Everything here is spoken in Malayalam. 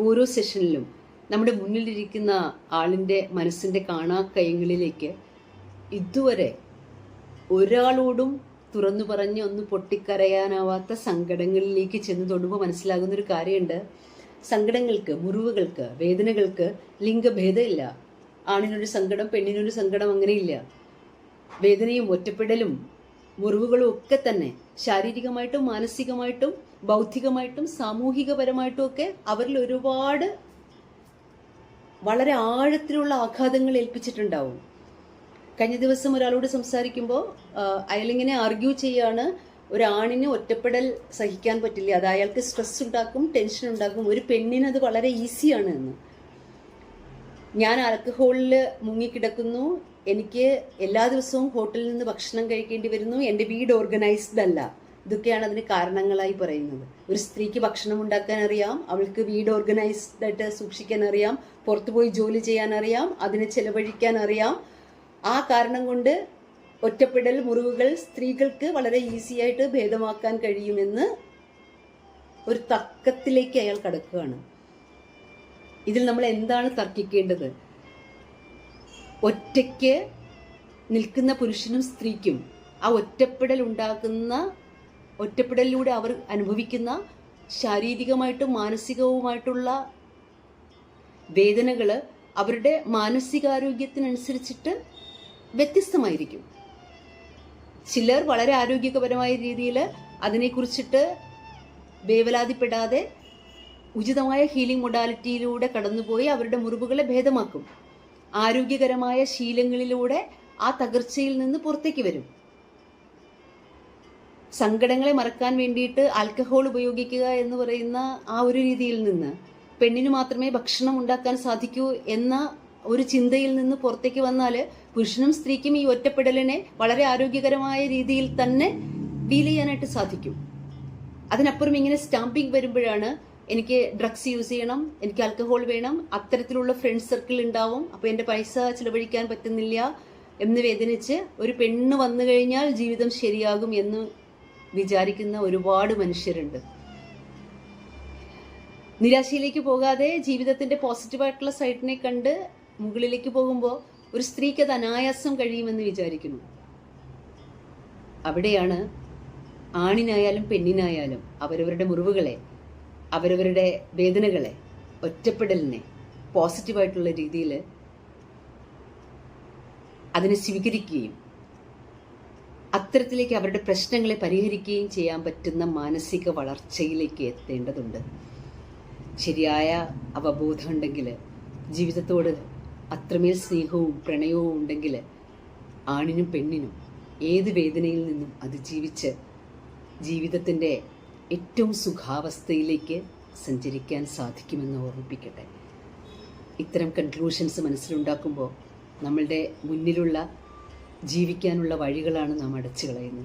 ഓരോ സെഷനിലും നമ്മുടെ മുന്നിലിരിക്കുന്ന ആളിൻ്റെ മനസ്സിൻ്റെ കാണാക്കയങ്ങളിലേക്ക് ഇതുവരെ ഒരാളോടും തുറന്നു പറഞ്ഞ് ഒന്ന് പൊട്ടിക്കരയാനാവാത്ത സങ്കടങ്ങളിലേക്ക് ചെന്ന് തൊടുമ്പോൾ മനസ്സിലാകുന്നൊരു കാര്യമുണ്ട്. സങ്കടങ്ങൾക്ക്, മുറിവുകൾക്ക്, വേദനകൾക്ക് ലിംഗഭേദമില്ല. ആണിനൊരു സങ്കടം, പെണ്ണിനൊരു സങ്കടം, അങ്ങനെയില്ല. വേദനയും ഒറ്റപ്പെടലും മുറിവുകളും ഒക്കെ തന്നെ ശാരീരികമായിട്ടും മാനസികമായിട്ടും ബൗദ്ധികമായിട്ടും സാമൂഹികപരമായിട്ടും ഒക്കെ അവരിൽ ഒരുപാട് വളരെ ആഴത്തിലുള്ള ആഘാതങ്ങൾ ഏൽപ്പിച്ചിട്ടുണ്ടാവും. കഴിഞ്ഞ ദിവസം ഒരാളോട് സംസാരിക്കുമ്പോൾ അയാളിങ്ങനെ ആർഗ്യൂ ചെയ്യാണ്, ഒരാണിന് ഒറ്റപ്പെടൽ സഹിക്കാൻ പറ്റില്ല, അത് അയാൾക്ക് സ്ട്രെസ് ഉണ്ടാക്കും, ടെൻഷൻ ഉണ്ടാക്കും, ഒരു പെണ്ണിനത് വളരെ ഈസിയാണ് എന്ന്. ഞാൻ ആൽക്കഹോളിൽ മുങ്ങിക്കിടക്കുന്നു, എനിക്ക് എല്ലാ ദിവസവും ഹോട്ടലിൽ നിന്ന് ഭക്ഷണം കഴിക്കേണ്ടി വരുന്നു, എൻ്റെ വീട് ഓർഗനൈസ്ഡ് അല്ല. ഇതൊക്കെയാണ് അതിന് കാരണങ്ങളായി പറയുന്നത്. ഒരു സ്ത്രീക്ക് ഭക്ഷണം ഉണ്ടാക്കാൻ അറിയാം, അവൾക്ക് വീട് ഓർഗനൈസ്ഡ് ആയിട്ട് സൂക്ഷിക്കാൻ അറിയാം, പുറത്തുപോയി ജോലി ചെയ്യാൻ അറിയാം, അതിനെ ചെലവഴിക്കാൻ അറിയാം. ആ കാരണം കൊണ്ട് ഒറ്റപ്പെടൽ, മുറിവുകൾ സ്ത്രീകൾക്ക് വളരെ ഈസി ആയിട്ട് ഭേദമാക്കാൻ കഴിയുമെന്ന് ഒരു തർക്കത്തിലേക്ക് അയാൾ കടക്കുകയാണ്. ഇതിൽ നമ്മൾ എന്താണ് തർക്കിക്കേണ്ടത്? ഒറ്റയ്ക്ക് നിൽക്കുന്ന പുരുഷനും സ്ത്രീക്കും ആ ഒറ്റപ്പെടലിലൂടെ അവർ അനുഭവിക്കുന്ന ശാരീരികമായിട്ടും മാനസികവുമായിട്ടുള്ള വേദനകൾ അവരുടെ മാനസികാരോഗ്യത്തിനനുസരിച്ചിട്ട് വ്യത്യസ്തമായിരിക്കും. ചിലർ വളരെ ആരോഗ്യപരമായ രീതിയിൽ അതിനെക്കുറിച്ചിട്ട് വേവലാതിപ്പെടാതെ ഉചിതമായ ഹീലിംഗ് മൊഡാലിറ്റിയിലൂടെ കടന്നുപോയി അവരുടെ മുറിവുകളെ ഭേദമാക്കും. ആരോഗ്യകരമായ ശീലങ്ങളിലൂടെ ആ തകർച്ചയിൽ നിന്ന് പുറത്തേക്ക് വരും. സങ്കടങ്ങളെ മറക്കാൻ വേണ്ടിയിട്ട് ആൽക്കഹോൾ ഉപയോഗിക്കുക എന്ന് പറയുന്ന ആ ഒരു രീതിയിൽ നിന്ന് പെണ്ണിന് മാത്രമേ ഭക്ഷണം ഉണ്ടാക്കാൻ സാധിക്കൂ എന്ന ഒരു ചിന്തയിൽ നിന്ന് പുറത്തേക്ക് വന്നാൽ പുരുഷനും സ്ത്രീക്കും ഈ ഒറ്റപ്പെടലിനെ വളരെ ആരോഗ്യകരമായ രീതിയിൽ തന്നെ ഡീൽ ചെയ്യാനായിട്ട് സാധിക്കും. അതിനപ്പുറം ഇങ്ങനെ സ്റ്റാമ്പിങ് വരുമ്പോഴാണ് എനിക്ക് ഡ്രഗ്സ് യൂസ് ചെയ്യണം, എനിക്ക് ആൽക്കഹോൾ വേണം, അത്തരത്തിലുള്ള ഫ്രണ്ട് സർക്കിൾ ഉണ്ടാവും, അപ്പോൾ എൻ്റെ പൈസ ചിലവഴിക്കാൻ പറ്റുന്നില്ല എന്ന് വേദനിച്ച് ഒരു പെണ്ണ് വന്നു കഴിഞ്ഞാൽ ജീവിതം ശരിയാകും എന്ന് വിചാരിക്കുന്ന ഒരുപാട് മനുഷ്യരുണ്ട്. നിരാശയിലേക്ക് പോകാതെ ജീവിതത്തിന്റെ പോസിറ്റീവായിട്ടുള്ള സൈഡിനെ കണ്ട് മുകളിലേക്ക് പോകുമ്പോൾ ഒരു സ്ത്രീക്ക് അത് അനായാസം കഴിയുമെന്ന് വിചാരിക്കുന്നു. അവിടെയാണ് ആണിനായാലും പെണ്ണിനായാലും അവരവരുടെ മുറിവുകളെ, അവരവരുടെ വേദനകളെ, ഒറ്റപ്പെടലിനെ പോസിറ്റീവായിട്ടുള്ള രീതിയിൽ അതിനെ സ്വീകരിക്കുകയും അത്തരത്തിലേക്ക് അവരുടെ പ്രശ്നങ്ങളെ പരിഹരിക്കുകയും ചെയ്യാൻ പറ്റുന്ന മാനസിക വളർച്ചയിലേക്ക് എത്തേണ്ടതുണ്ട്. ശരിയായ അവബോധം ഉണ്ടെങ്കിൽ, ജീവിതത്തോട് അത്രമേൽ സ്നേഹവും പ്രണയവും ഉണ്ടെങ്കിൽ ആണിനും പെണ്ണിനും ഏത് വേദനയിൽ നിന്നും അതിജീവിച്ച് ജീവിതത്തിൻ്റെ ഏറ്റവും സുഖാവസ്ഥയിലേക്ക് സഞ്ചരിക്കാൻ സാധിക്കുമെന്ന് ഓർമ്മിപ്പിക്കട്ടെ. ഇത്തരം കൺക്ലൂഷൻസ് മനസ്സിലുണ്ടാക്കുമ്പോൾ നമ്മളുടെ മുന്നിലുള്ള ജീവിക്കാനുള്ള വഴികളാണ് നാം അടച്ചു കളയുന്നത്.